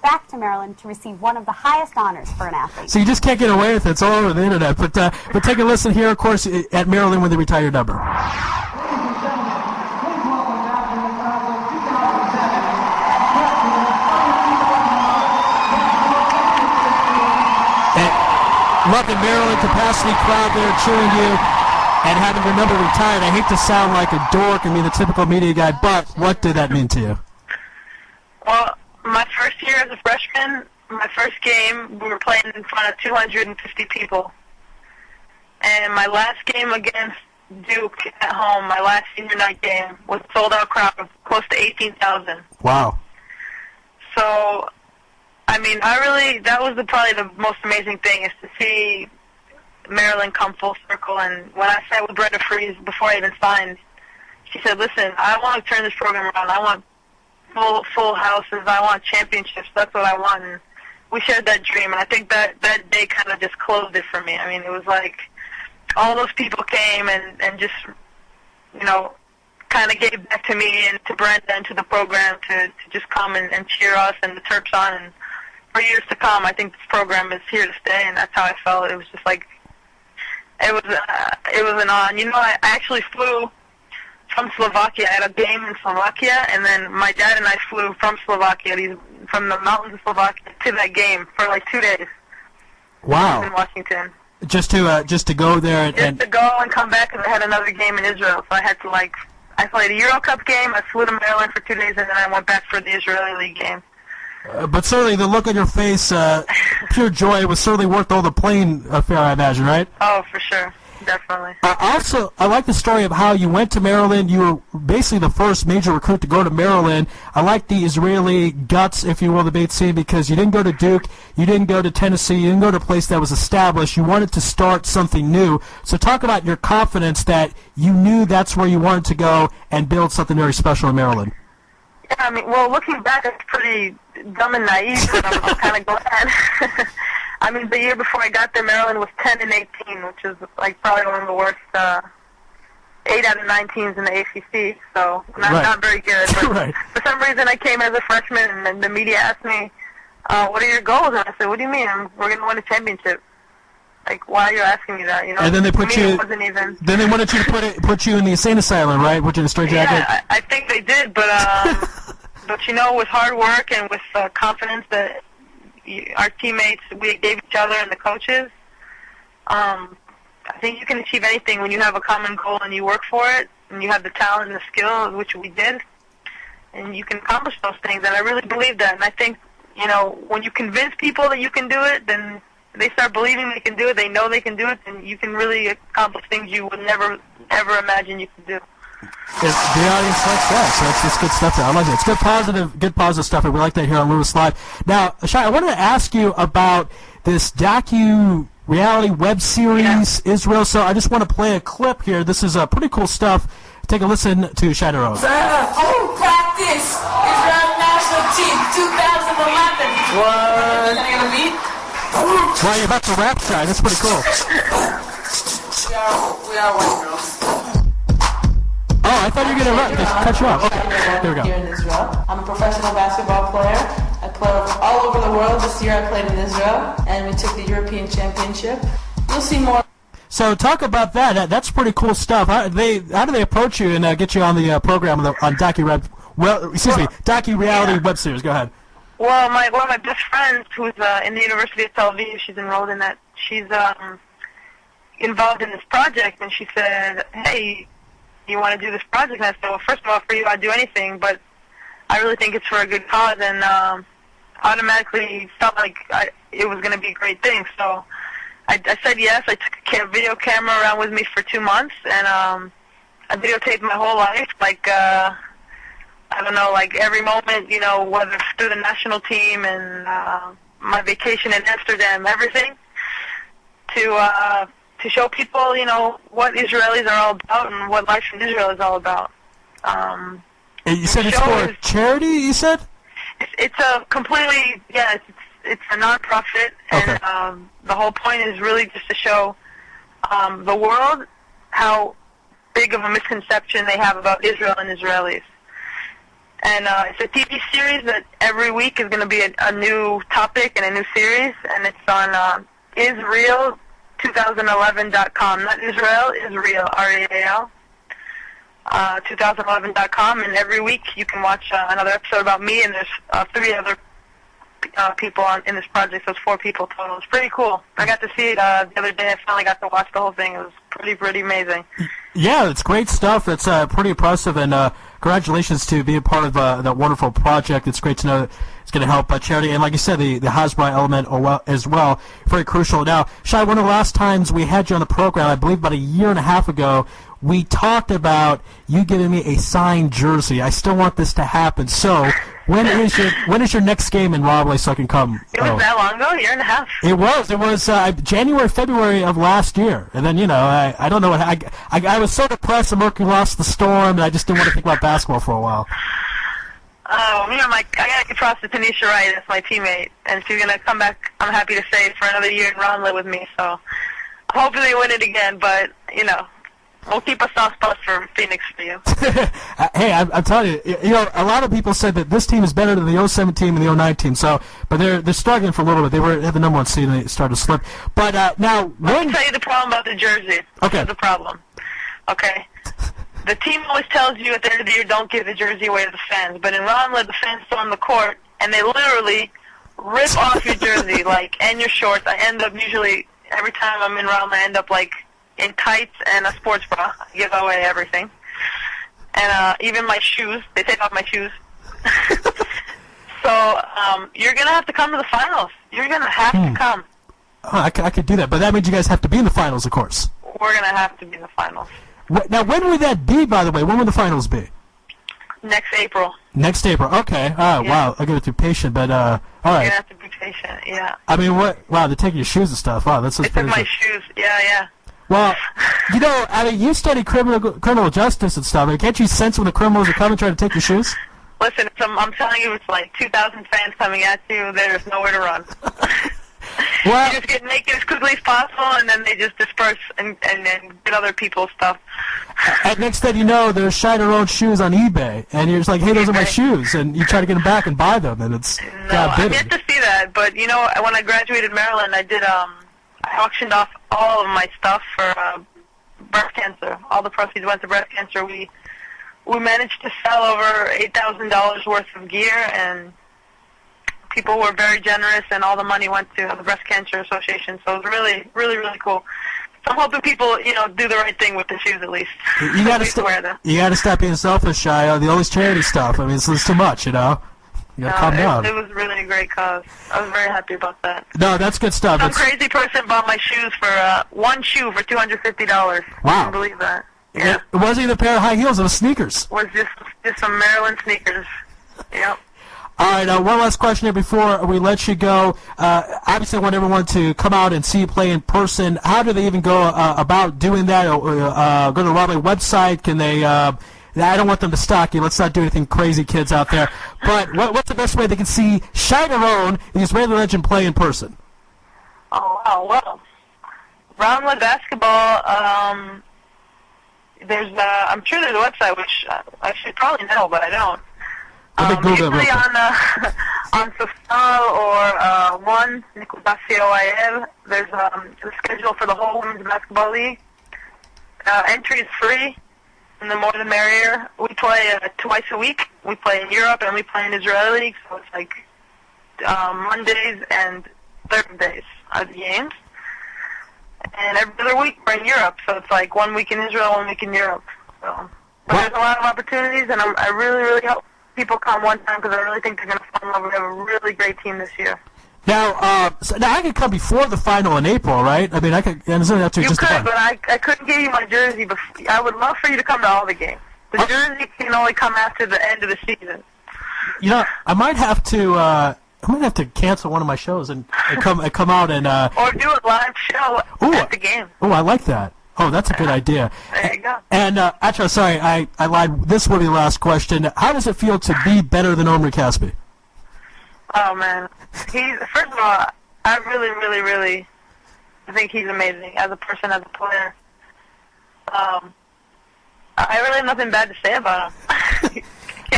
back to Maryland to receive one of the highest honors for an athlete. So you just can't get away with it. It's all over the internet. But take a listen here, of course, at Maryland when they retire your number. Love the Maryland capacity crowd there cheering you and having your number retired. I hate to sound like a dork and be the typical media guy, but what did that mean to you? Well, my first year as a freshman, my first game, we were playing in front of 250 people. And my last game against Duke at home, my last senior night game, was a sold-out crowd of close to 18,000. Wow. So, I mean, that was probably the most amazing thing, is to see Maryland come full circle. And when I sat with Brenda Freese before I even signed, she said, listen, I want to turn this program around. I want full houses. I want championships. That's what I want. And we shared that dream, and I think that day kind of just closed it for me. I mean, it was like all those people came and just, kind of gave back to me and to Brenda and to the program to just come and cheer us and the Terps on. And for years to come, I think this program is here to stay, and that's how I felt. It was just like, it was an honor. I actually flew from Slovakia. I had a game in Slovakia, and then my dad and I flew from Slovakia, from the mountains of Slovakia, to that game for like 2 days. Wow. In Washington. Just to go there and to go and come back, because I had another game in Israel, so I had to I played a Euro Cup game. I flew to Maryland for 2 days, and then I went back for the Israeli League game. But certainly the look on your face, pure joy, was certainly worth all the plane fare, I imagine, right? Oh, for sure. Definitely. Also, I like the story of how you went to Maryland. You were basically the first major recruit to go to Maryland. I like the Israeli guts, if you will, the Beit scene, because you didn't go to Duke, you didn't go to Tennessee, you didn't go to a place that was established. You wanted to start something new. So talk about your confidence that you knew that's where you wanted to go and build something very special in Maryland. Yeah, I mean, well, looking back, it's pretty dumb and naive, but I'm kind of glad. I mean, the year before I got there, Maryland was 10-18, which is probably one of the worst 8 out of 9 teams in the ACC. So not very good. But right. For some reason, I came as a freshman, and the media asked me, "What are your goals?" And I said, "What do you mean? We're going to win a championship." Why are you asking me that? And then they put you. Wasn't even. Then they wanted you to put you in the insane asylum, right? Put you in a straitjacket. Yeah, I think they did, but with hard work and with confidence that our teammates, we gave each other, and the coaches, I think you can achieve anything when you have a common goal and you work for it, and you have the talent and the skill, which we did, and you can accomplish those things. And I really believe that. And I think, when you convince people that you can do it, then they start believing they can do it. They know they can do it, and you can really accomplish things you would never, ever imagine you could do. The audience likes that, so that's good stuff there. I like it. It's good positive stuff, and we like that here on Lewis Live. Now, Shay, I wanted to ask you about this docu-reality web series, Israel. So I just want to play a clip here. This is pretty cool stuff. Take a listen to Shay Doron. Practice, Israel national team, 2011. What? Can I get a beat? Well, you're about to rap, Shay. That's pretty cool. We are white girls. Oh, I thought you were going to rap. They cut you off. Okay, here we go. Here in Israel. I'm a professional basketball player. I play all over the world. This year I played in Israel, and we took the European Championship. You'll see more. So talk about that. That's pretty cool stuff. How do they approach you and get you on the program on docu-reality web series? Go ahead. Well, one of my best friends, who's in the University of Tel Aviv, she's enrolled in that. She's involved in this project, and she said, "Hey, you want to do this project?" And I said, "Well, first of all, for you, I'd do anything, but I really think it's for a good cause," and automatically felt like it was going to be a great thing. So I said yes. I took a video camera around with me for 2 months, and I videotaped my whole life, every moment, whether through the national team and my vacation in Amsterdam, everything, to show people, what Israelis are all about and what life in Israel is all about. And you said it's for charity, you said? It's a completely, it's a non-profit, okay. And the whole point is really just to show the world how big of a misconception they have about Israel and Israelis. And it's a TV series that every week is going to be a new topic and a new series, and it's on Israel2011.com. Not Israel, Israel, R-E-A-L. 2011.com, and every week you can watch another episode about me, and there's 3 other people in this project, so it's 4 people total. It's pretty cool. I got to see it the other day. I finally got to watch the whole thing. It was pretty amazing. Yeah, it's great stuff. It's pretty impressive, and congratulations to being part of that wonderful project. It's great to know it's going to help charity, and like you said, the Hasbro element as well, very crucial. Now, Shay, one of the last times we had you on the program, I believe about a year and a half ago, we talked about you giving me a signed jersey. I still want this to happen. So, when is your next game in Raleigh so I can come? It was that long ago, a year and a half. It was January, February of last year, and then I don't know what I was so depressed. America lost the Storm, and I just didn't want to think about basketball for a while. Oh, I got to cross to Tanisha Wright. That's my teammate, and she's gonna come back. I'm happy to say for another year in Raleigh with me. So, hopefully they win it again. But we'll keep a soft spot for Phoenix for you. Hey, I'm telling you, a lot of people said that this team is better than the 07 team and the 09 team. So, but they're struggling for a little bit. They had the number 1 seed and they started to slip. But now, let me tell you the problem about the jersey. Okay. This is the problem. Okay. The team always tells you at the end of the year, don't give the jersey away to the fans. But in Raleigh, the fans storm the court, and they literally rip off your jersey, and your shorts. I end up usually, every time I'm in Raleigh, I end up, in tights and a sports bra. I give away everything. And even my shoes. They take off my shoes. So you're going to have to come to the finals. You're going to have to come. Oh, I could do that. But that means you guys have to be in the finals, of course. We're going to have to be in the finals. Now, when would that be, by the way? When would the finals be? Next April. Next April. Okay. Oh, yeah. Wow. I got to be patient, but all right. You're going to have to be patient, yeah. I mean, what? Wow, they're taking your shoes and stuff. Wow, that's They took my shoes. Yeah. Well, you study criminal justice and stuff. Can't you sense when the criminals are coming trying to take your shoes? Listen, I'm telling you, it's 2,000 fans coming at you. There's nowhere to run. Well, you just get naked as quickly as possible, and then they just disperse and get other people's stuff. And next thing you know, there's Shay Doron shoes on eBay, and you're just like, hey, those are my shoes, and you try to get them back and buy them, and it's I've yet to see that, but when I graduated Maryland, I did I auctioned off all of my stuff for breast cancer. All the proceeds went to breast cancer. We managed to sell over $8,000 worth of gear, and people were very generous, and all the money went to the Breast Cancer Association. So it was really, really, really cool. So I'm hoping people, do the right thing with the shoes at least. You got to wear them. You got to stop being selfish, Shay. All this charity stuff. I mean, it's too much, You got to calm down. It was really a great cause. I was very happy about that. No, that's good stuff. Some crazy person bought my shoes for one shoe for $250. Wow. I can't believe that. Yeah. It wasn't even a pair of high heels. It was sneakers. It was just some Maryland sneakers. Yep. All right, one last question here before we let you go. Obviously, I want everyone to come out and see you play in person. How do they even go about doing that? Go to the Raleigh website? Can they? I don't want them to stalk you. Let's not do anything crazy, kids out there. But what's the best way they can see Shay Doron, the Israeli legend, play in person? Oh, wow. Well, Raleigh basketball, I'm sure there's a website, which I should probably know, but I don't. Usually on Sofal or One, Nicolas.coil, there's the schedule for the whole Women's Basketball League. Entry is free, and the more the merrier. We play twice a week. We play in Europe, and we play in Israeli League, so it's Mondays and Thursdays are the games. And every other week we're in Europe, so it's 1 week in Israel, 1 week in Europe. So, but there's a lot of opportunities, and I really, really hope people come one time because I really think they're going to fall in love. We have a really great team this year. Now, I could come before the final in April, right? I mean, I could. And you could, but I couldn't give you my jersey. I would love for you to come to all the games. The jersey can only come after the end of the season. I might have to cancel one of my shows and come out and or do a live show at the game. Oh, I like that. Oh, that's a good idea. There you go. And actually, sorry, I lied. This will be the last question. How does it feel to be better than Omri Caspi? Oh man, first of all, I really, really, really think he's amazing as a person, as a player. I really have nothing bad to say about him.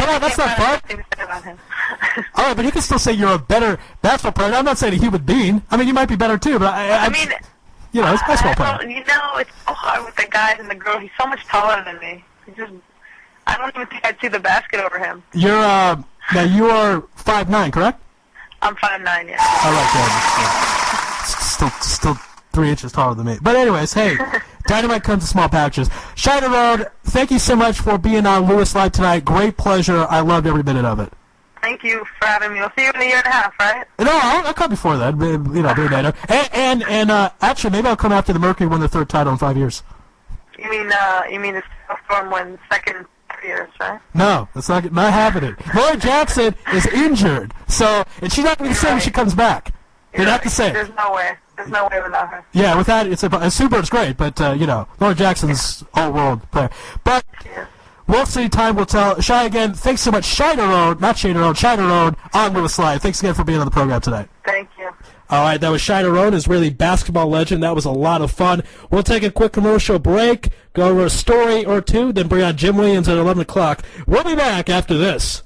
Come on, that's not fun. All right, but you can still say you're a better basketball player. I'm not saying a human being. I mean, you might be better too, but I mean, you know, it's a basketball player. You know, it's so hard with the guys and the girls. He's so much taller than me. I don't even think I'd see the basket over him. You're now you are 5'9", correct? I'm 5'9", yeah. All right, good. Still 3 inches taller than me. But anyways, hey, Dynamite comes in small packages. Shay Doron, thank you so much for being on Lewis Live tonight. Great pleasure. I loved every minute of it. Thank you for having me. We'll see you in a year and a half, right? No, I'll come before that. You know, maybe later. And actually, maybe I'll come after the Mercury win their 3rd title in 5 years. You mean the Storm win 2nd 3 years, right? No, that's not happening. Laurie Jackson is injured, and she's not going to be the same when she comes back. You're not the same. There's no way. There's no way without her. Yeah, with that, Super's great, but you know, Laurie Jackson's all-world player. But. Yeah. We'll see. Time will tell. Shay, again, thanks so much. Shay Doron, not Shay Doron, Shay Doron on Lewis Live. Thanks again for being on the program tonight. Thank you. All right, that was Shay Doron, Israeli basketball legend. That was a lot of fun. We'll take a quick commercial break, go over a story or two, then bring on Jim Williams at 11 o'clock. We'll be back after this.